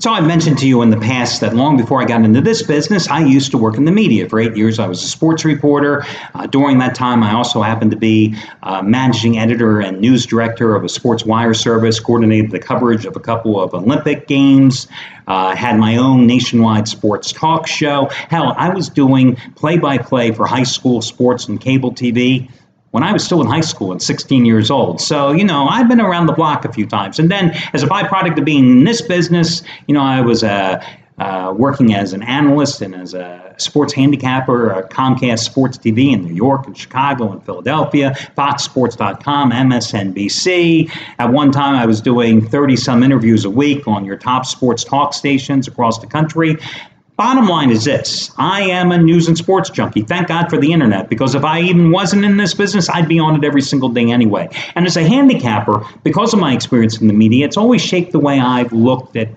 So I mentioned to you in the past that long before I got into this business, I used to work in the media. For 8 years, I was a sports reporter. During that time, I also happened to be managing editor and news director of a sports wire service, coordinated the coverage of a couple of Olympic games, had my own nationwide sports talk show. Hell, I was doing play-by-play for high school sports and cable TV when I was still in high school at 16 years old. So, I've been around the block a few times. And then as a byproduct of being in this business, I was working as an analyst and as a sports handicapper, Comcast Sports TV in New York and Chicago and Philadelphia, FoxSports.com, MSNBC. At one time, I was doing 30-some interviews a week on your top sports talk stations across the country. Bottom line is this: I am a news and sports junkie. Thank God for the internet, because if I even wasn't in this business, I'd be on it every single day anyway. And as a handicapper, because of my experience in the media, it's always shaped the way I've looked at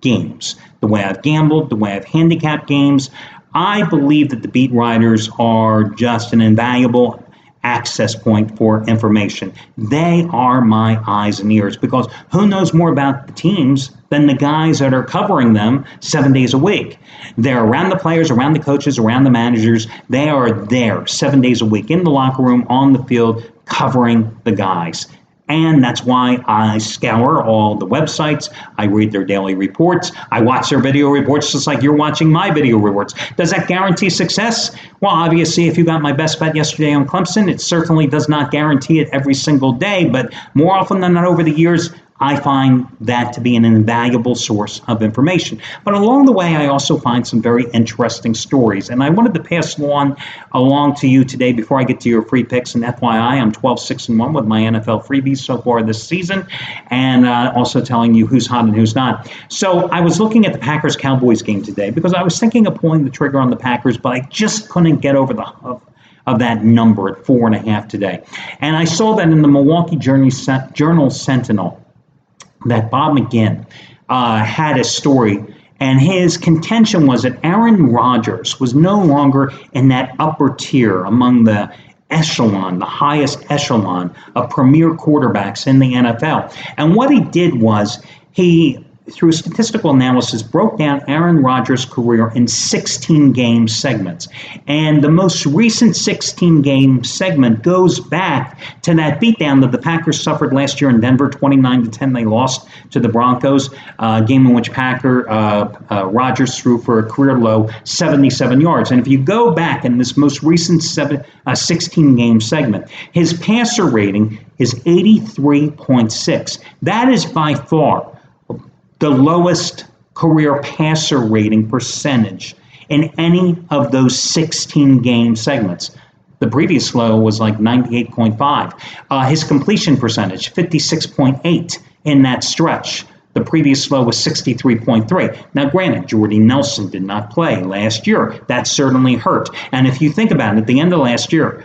games, the way I've gambled, the way I've handicapped games. I believe that the beat writers are just an invaluable access point for information. They are my eyes and ears, because who knows more about the teams than the guys that are covering them 7 days a week? They're around the players, around the coaches, around the managers. They are there 7 days a week in the locker room, on the field, covering the guys. And that's why I scour all the websites. I read their daily reports. I watch their video reports just like you're watching my video reports. Does that guarantee success? Well, obviously, if you got my best bet yesterday on Clemson, it certainly does not guarantee it every single day. But more often than not over the years, I find that to be an invaluable source of information. But along the way, I also find some very interesting stories. And I wanted to pass along to you today before I get to your free picks. And FYI, I'm 12-6-1 with my NFL freebies so far this season, and also telling you who's hot and who's not. So I was looking at the Packers-Cowboys game today because I was thinking of pulling the trigger on the Packers, but I just couldn't get over the hump of that number at 4.5 today. And I saw that in the Milwaukee Journal-Sentinel, that Bob McGinn had a story, and his contention was that Aaron Rodgers was no longer in that upper tier among the highest echelon of premier quarterbacks in the NFL. And what he did was he, through statistical analysis, broke down Aaron Rodgers' career in 16-game segments. And the most recent 16-game segment goes back to that beatdown that the Packers suffered last year in Denver, 29-10. They lost to the Broncos, a game in which Rodgers threw for a career-low 77 yards. And if you go back in this most recent 16-game segment, his passer rating is 83.6. That is by far the lowest career passer rating percentage in any of those 16-game segments. The previous low was like 98.5. His completion percentage, 56.8 in that stretch. The previous low was 63.3. Now, granted, Jordy Nelson did not play last year. That certainly hurt. And if you think about it, at the end of last year,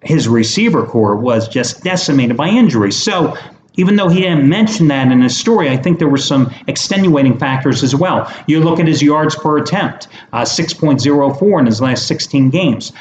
his receiver corps was just decimated by injuries. So even though he didn't mention that in his story, I think there were some extenuating factors as well. You look at his yards per attempt, 6.04 in his last 16 games.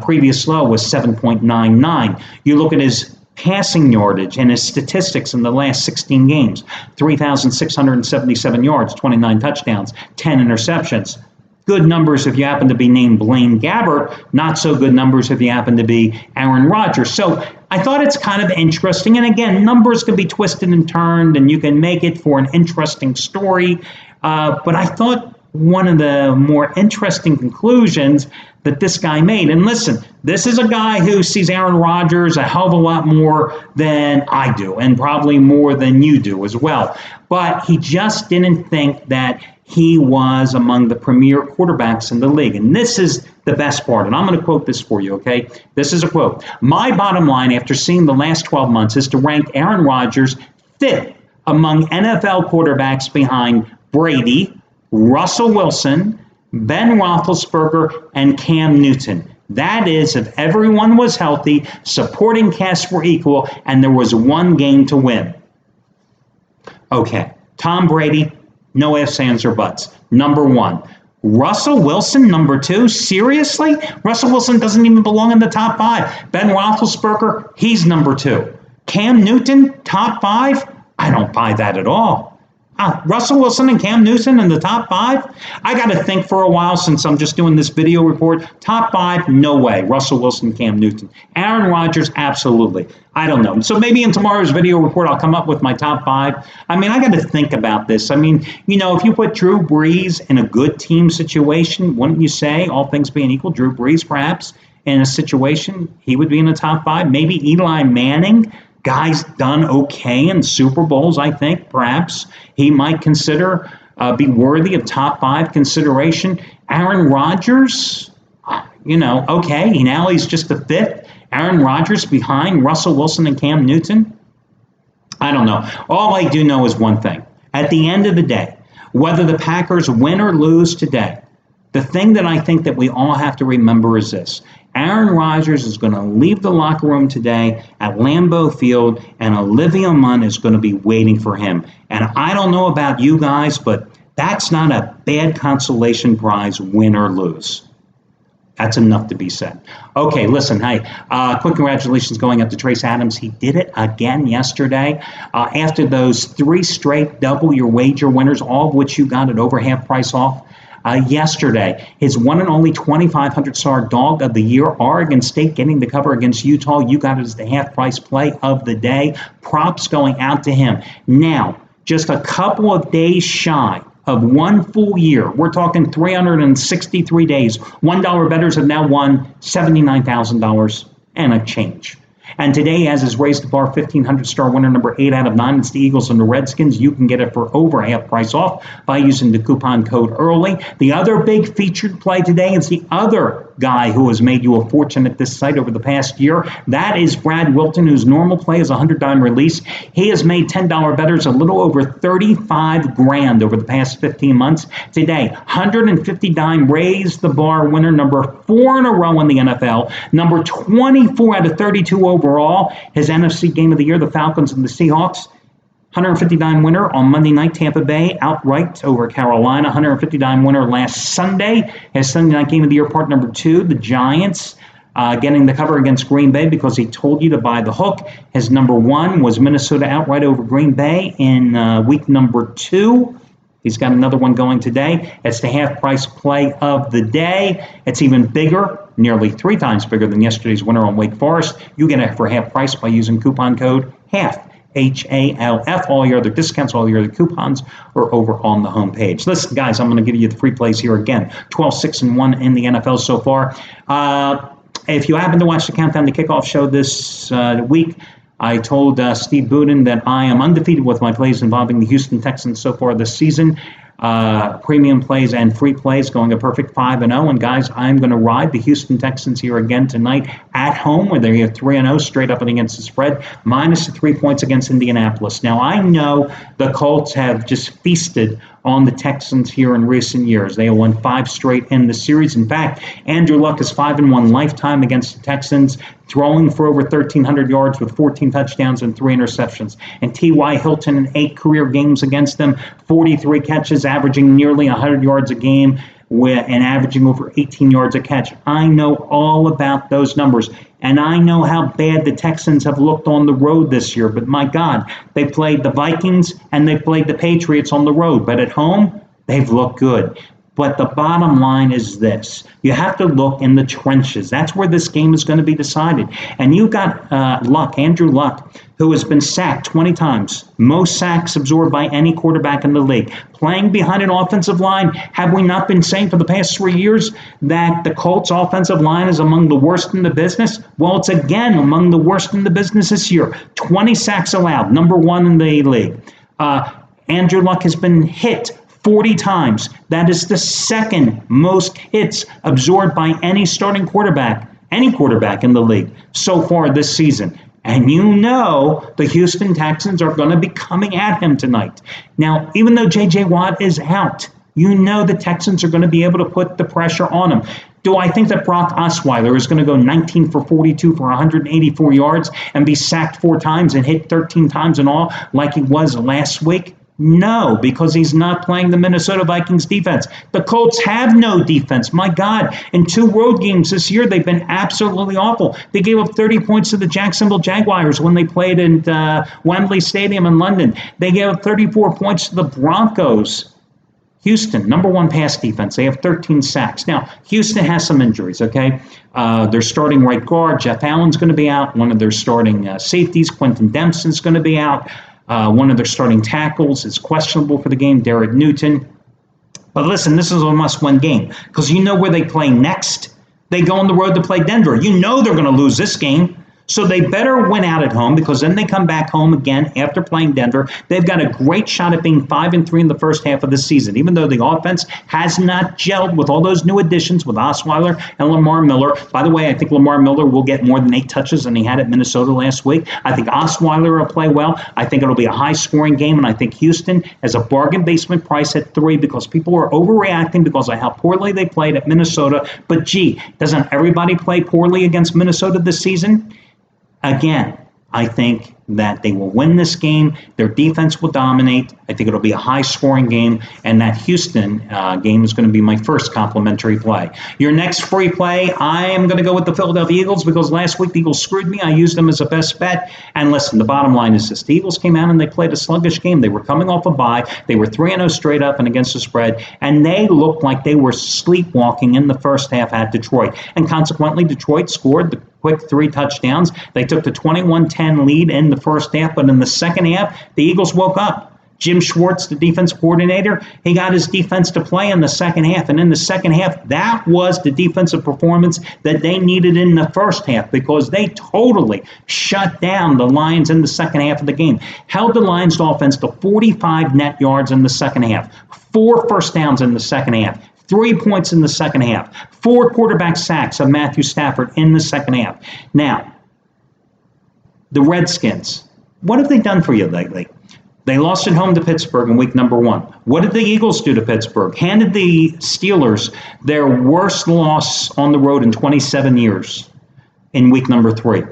Previous low was 7.99. You look at his passing yardage and his statistics in the last 16 games, 3,677 yards, 29 touchdowns, 10 interceptions. Good numbers if you happen to be named Blaine Gabbert, not so good numbers if you happen to be Aaron Rodgers. So I thought it's kind of interesting. And again, numbers can be twisted and turned, and you can make it for an interesting story. But I thought one of the more interesting conclusions that this guy made, and listen, this is a guy who sees Aaron Rodgers a hell of a lot more than I do, and probably more than you do as well. But he just didn't think that he was among the premier quarterbacks in the league. And this is the best part. And I'm going to quote this for you, okay? This is a quote. My bottom line after seeing the last 12 months is to rank Aaron Rodgers fifth among NFL quarterbacks behind Brady, Russell Wilson, Ben Roethlisberger, and Cam Newton. That is, if everyone was healthy, supporting casts were equal, and there was one game to win. Okay, Tom Brady, no ifs, ands, or buts. Number one. Russell Wilson, number two? Seriously? Russell Wilson doesn't even belong in the top five. Ben Roethlisberger, he's number two. Cam Newton, top five? I don't buy that at all. Russell Wilson and Cam Newton in the top 5? I got to think for a while since I'm just doing this video report. Top 5, no way. Russell Wilson, Cam Newton. Aaron Rodgers, absolutely. I don't know. So maybe in tomorrow's video report, I'll come up with my top 5. I mean, I got to think about this. I mean, if you put Drew Brees in a good team situation, wouldn't you say, all things being equal, Drew Brees perhaps in a situation, he would be in the top 5? Maybe Eli Manning. Guy's done okay in Super Bowls, I think. Perhaps he might be worthy of top 5 consideration. Aaron Rodgers, okay, now he's just the 5th. Aaron Rodgers behind Russell Wilson and Cam Newton. I don't know. All I do know is one thing. At the end of the day, whether the Packers win or lose today, the thing that I think that we all have to remember is this. Aaron Rodgers is going to leave the locker room today at Lambeau Field, and Olivia Munn is going to be waiting for him. And I don't know about you guys, but that's not a bad consolation prize, win or lose. That's enough to be said. Okay, listen, hey, quick congratulations going up to Trace Adams. He did it again yesterday. After those 3 straight double your wager winners, all of which you got at over half price off. Yesterday, his one and only 2,500 star dog of the year, Oregon State, getting the cover against Utah. You got it as the half price play of the day. Props going out to him. Now, just a couple of days shy of 1 full year. We're talking 363 days. $1 bettors have now won $79,000 and a change. And today, as is raised the bar, 1,500 star winner number 8 out of 9. It's the Eagles and the Redskins. You can get it for over half price off by using the coupon code early. The other big featured play today is the other guy who has made you a fortune at this site over the past year. That is Brad Wilton, whose normal play is a $100 release. He has made $10 bettors a little over 35 grand over the past 15 months. Today, 150 dime raised the bar winner number 4 in a row in the NFL, number 24 out of 32 overall. His NFC game of the year, the Falcons and the Seahawks. 150 dime winner on Monday night, Tampa Bay outright over Carolina. 150 dime winner last Sunday. His Sunday night game of the year, part number 2, the Giants. Getting the cover against Green Bay because he told you to buy the hook. His number 1 was Minnesota outright over Green Bay in week number 2. He's got another one going today. It's the half price play of the day. It's even bigger, nearly 3 times bigger than yesterday's winner on Wake Forest. You get it for half price by using coupon code HALF. HALF. All your other discounts, all your other coupons are over on the homepage. Listen, guys, I'm going to give you the free plays here again. 12-6-1 in the NFL so far. If you happen to watch the Countdown to Kickoff show this week, I told Steve Budin that I am undefeated with my plays involving the Houston Texans so far this season. Premium plays and free plays going a perfect 5-0. And guys, I'm going to ride the Houston Texans here again tonight at home, where they are 3-0 straight up and against the spread, minus the 3 points against Indianapolis. Now, I know the Colts have just feasted on the Texans here in recent years. They have won 5 straight in the series. In fact, Andrew Luck is 5-1 lifetime against the Texans, throwing for over 1,300 yards with 14 touchdowns and 3 interceptions. And T.Y. Hilton in 8 career games against them, 43 catches, averaging nearly 100 yards a game and averaging over 18 yards a catch. I know all about those numbers, and I know how bad the Texans have looked on the road this year. But my God, they played the Vikings and they played the Patriots on the road. But at home, they've looked good. But the bottom line is this. You have to look in the trenches. That's where this game is going to be decided. And you got Luck, Andrew Luck, who has been sacked 20 times, most sacks absorbed by any quarterback in the league, playing behind an offensive line. Have we not been saying for the past 3 years that the Colts offensive line is among the worst in the business? Well, it's again among the worst in the business this year. 20 sacks allowed, number 1 in the league. Andrew Luck has been hit 40 times. That is the second most hits absorbed by any starting quarterback, any quarterback in the league so far this season. And you know the Houston Texans are going to be coming at him tonight. Now, even though J.J. Watt is out, you know the Texans are going to be able to put the pressure on him. Do I think that Brock Osweiler is going to go 19 for 42 for 184 yards and be sacked 4 times and hit 13 times in all like he was last week? No, because he's not playing the Minnesota Vikings defense. The Colts have no defense. My God, in 2 road games this year, they've been absolutely awful. They gave up 30 points to the Jacksonville Jaguars when they played in Wembley Stadium in London. They gave up 34 points to the Broncos. Houston, number 1 pass defense. They have 13 sacks. Now, Houston has some injuries, okay? Their starting right guard, Jeff Allen's going to be out. One of their starting safeties, Quentin Dempsey's going to be out. One of their starting tackles is questionable for the game, Derek Newton. But listen, this is a must-win game because you know where they play next. They go on the road to play Denver. You know they're going to lose this game. So they better win out at home because then they come back home again after playing Denver. They've got a great shot at being 5-3 in the first half of the season, even though the offense has not gelled with all those new additions with Osweiler and Lamar Miller. By the way, I think Lamar Miller will get more than 8 touches than he had at Minnesota last week. I think Osweiler will play well. I think it'll be a high-scoring game, and I think Houston has a bargain basement price at 3 because people are overreacting because of how poorly they played at Minnesota. But, gee, doesn't everybody play poorly against Minnesota this season? Again, I think that they will win this game. Their defense will dominate. I think it'll be a high-scoring game, and that Houston game is going to be my first complimentary play. Your next free play, I am going to go with the Philadelphia Eagles because last week the Eagles screwed me. I used them as a best bet. And listen, the bottom line is this. The Eagles came out and they played a sluggish game. They were coming off a bye. They were 3-0 straight up and against the spread, and they looked like they were sleepwalking in the first half at Detroit. And consequently, Detroit scored the quick 3 touchdowns. They took the 21-10 lead in the first half, but in the second half, the Eagles woke up. Jim Schwartz, the defense coordinator, he got his defense to play in the second half. And in the second half, that was the defensive performance that they needed in the first half because they totally shut down the Lions in the second half of the game. Held the Lions offense to 45 net yards in the second half. 4 first downs in the second half. 3 points in the second half. 4 quarterback sacks of Matthew Stafford in the second half. Now, the Redskins, what have they done for you lately? They lost at home to Pittsburgh in week number 1. What did the Eagles do to Pittsburgh? Handed the Steelers their worst loss on the road in 27 years in week number 3.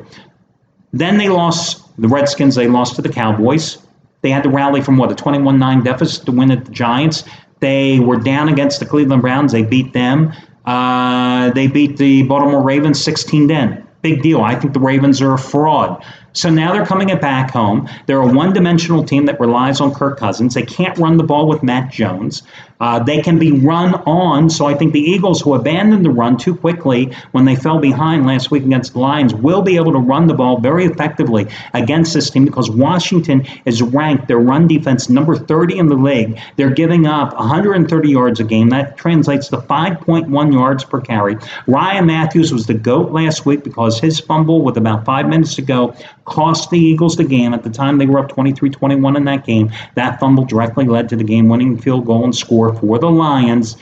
Then they lost, the Redskins, they lost to the Cowboys. They had to rally from, a 21-9 deficit to win at the Giants. They were down against the Cleveland Browns. They beat them. They beat the Baltimore Ravens 16-10. Big deal. I think the Ravens are a fraud. So now they're coming back home. They're a one-dimensional team that relies on Kirk Cousins. They can't run the ball with Matt Jones. They can be run on. So I think the Eagles, who abandoned the run too quickly when they fell behind last week against the Lions, will be able to run the ball very effectively against this team because Washington is ranked, their run defense, number 30 in the league. They're giving up 130 yards a game. That translates to 5.1 yards per carry. Ryan Matthews was the GOAT last week because his fumble with about 5 minutes to go cost the Eagles the game. At the time, they were up 23-21 in that game. That fumble directly led to the game-winning field goal and score for the Lions.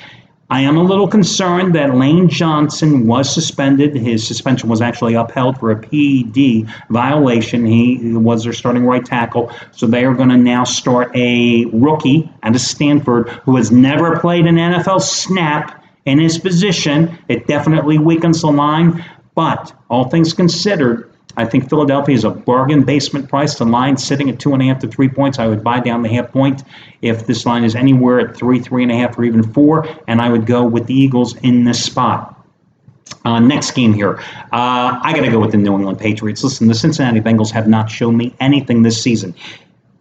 I am a little concerned that Lane Johnson was suspended. His suspension was actually upheld for a PED violation. He was their starting right tackle. So they are going to now start a rookie out of Stanford who has never played an NFL snap in his position. It definitely weakens the line. But all things considered, I think Philadelphia is a bargain basement price. The line sitting at 2.5 to 3 points. I would buy down the half point if this line is anywhere at 3, 3.5, or even 4. And I would go with the Eagles in this spot. Next game here. I got to go with the New England Patriots. Listen, the Cincinnati Bengals have not shown me anything this season.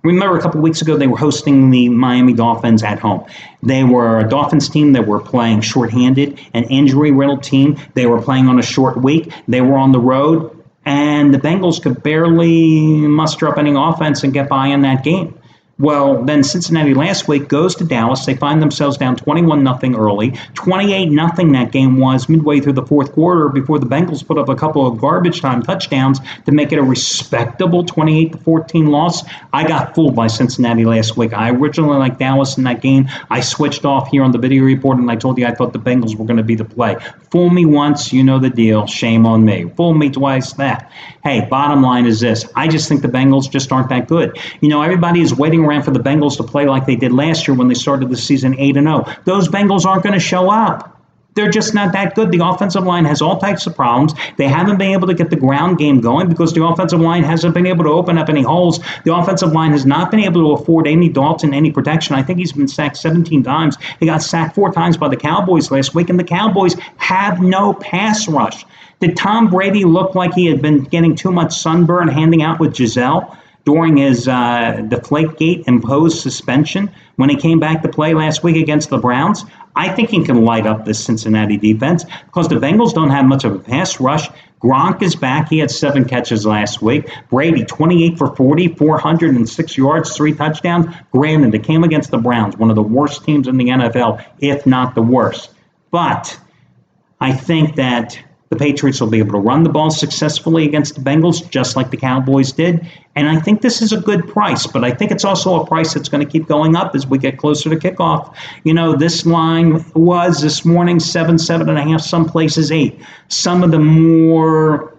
Remember a couple of weeks ago, they were hosting the Miami Dolphins at home. They were a Dolphins team that were playing shorthanded, an injury-riddled team. They were playing on a short week. They were on the road. And the Bengals could barely muster up any offense and get by in that game. Well, then Cincinnati last week goes to Dallas. They find themselves down 21-0 early. 28-0 that game was midway through the fourth quarter before the Bengals put up a couple of garbage time touchdowns to make it a respectable 28-14 loss. I got fooled by Cincinnati last week. I originally liked Dallas in that game. I switched off here on the video report, and I told you I thought the Bengals were going to be the play. Fool me once, you know the deal. Shame on me. Fool me twice, that. Hey, bottom line is this. I just think the Bengals just aren't that good. You know, everybody is waiting around for the Bengals to play like they did last year when they started the season 8-0. Those Bengals aren't going to show up. They're just not that good. The offensive line has all types of problems. They haven't been able to get the ground game going because the offensive line hasn't been able to open up any holes. The offensive line has not been able to afford Andy Dalton any protection. I think he's been sacked 17 times. He got sacked 4 times by the Cowboys last week, and the Cowboys have no pass rush. Did Tom Brady look like he had been getting too much sunburn handing out with Giselle during his Deflategate-imposed suspension when he came back to play last week against the Browns? I think he can light up this Cincinnati defense because the Bengals don't have much of a pass rush. Gronk is back. He had 7 catches last week. Brady, 28 for 40, 406 yards, 3 touchdowns. Granted, they came against the Browns, one of the worst teams in the NFL, if not the worst. But I think that the Patriots will be able to run the ball successfully against the Bengals, just like the Cowboys did. And I think this is a good price, but I think it's also a price that's going to keep going up as we get closer to kickoff. You know, this line was this morning 7, 7.5, some places 8. Some of the more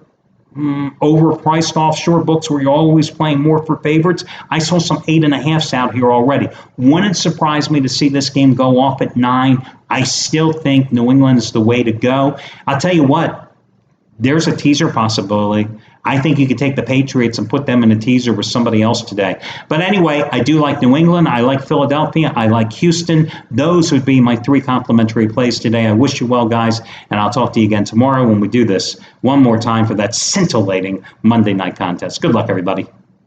overpriced offshore books where you're always playing more for favorites. I saw some 8.5s out here already. Wouldn't surprise me to see this game go off at 9. I still think New England is the way to go. I'll tell you what, there's a teaser possibility. I think you could take the Patriots and put them in a teaser with somebody else today. But anyway, I do like New England. I like Philadelphia. I like Houston. Those would be my 3 complimentary plays today. I wish you well, guys, and I'll talk to you again tomorrow when we do this one more time for that scintillating Monday night contest. Good luck, everybody.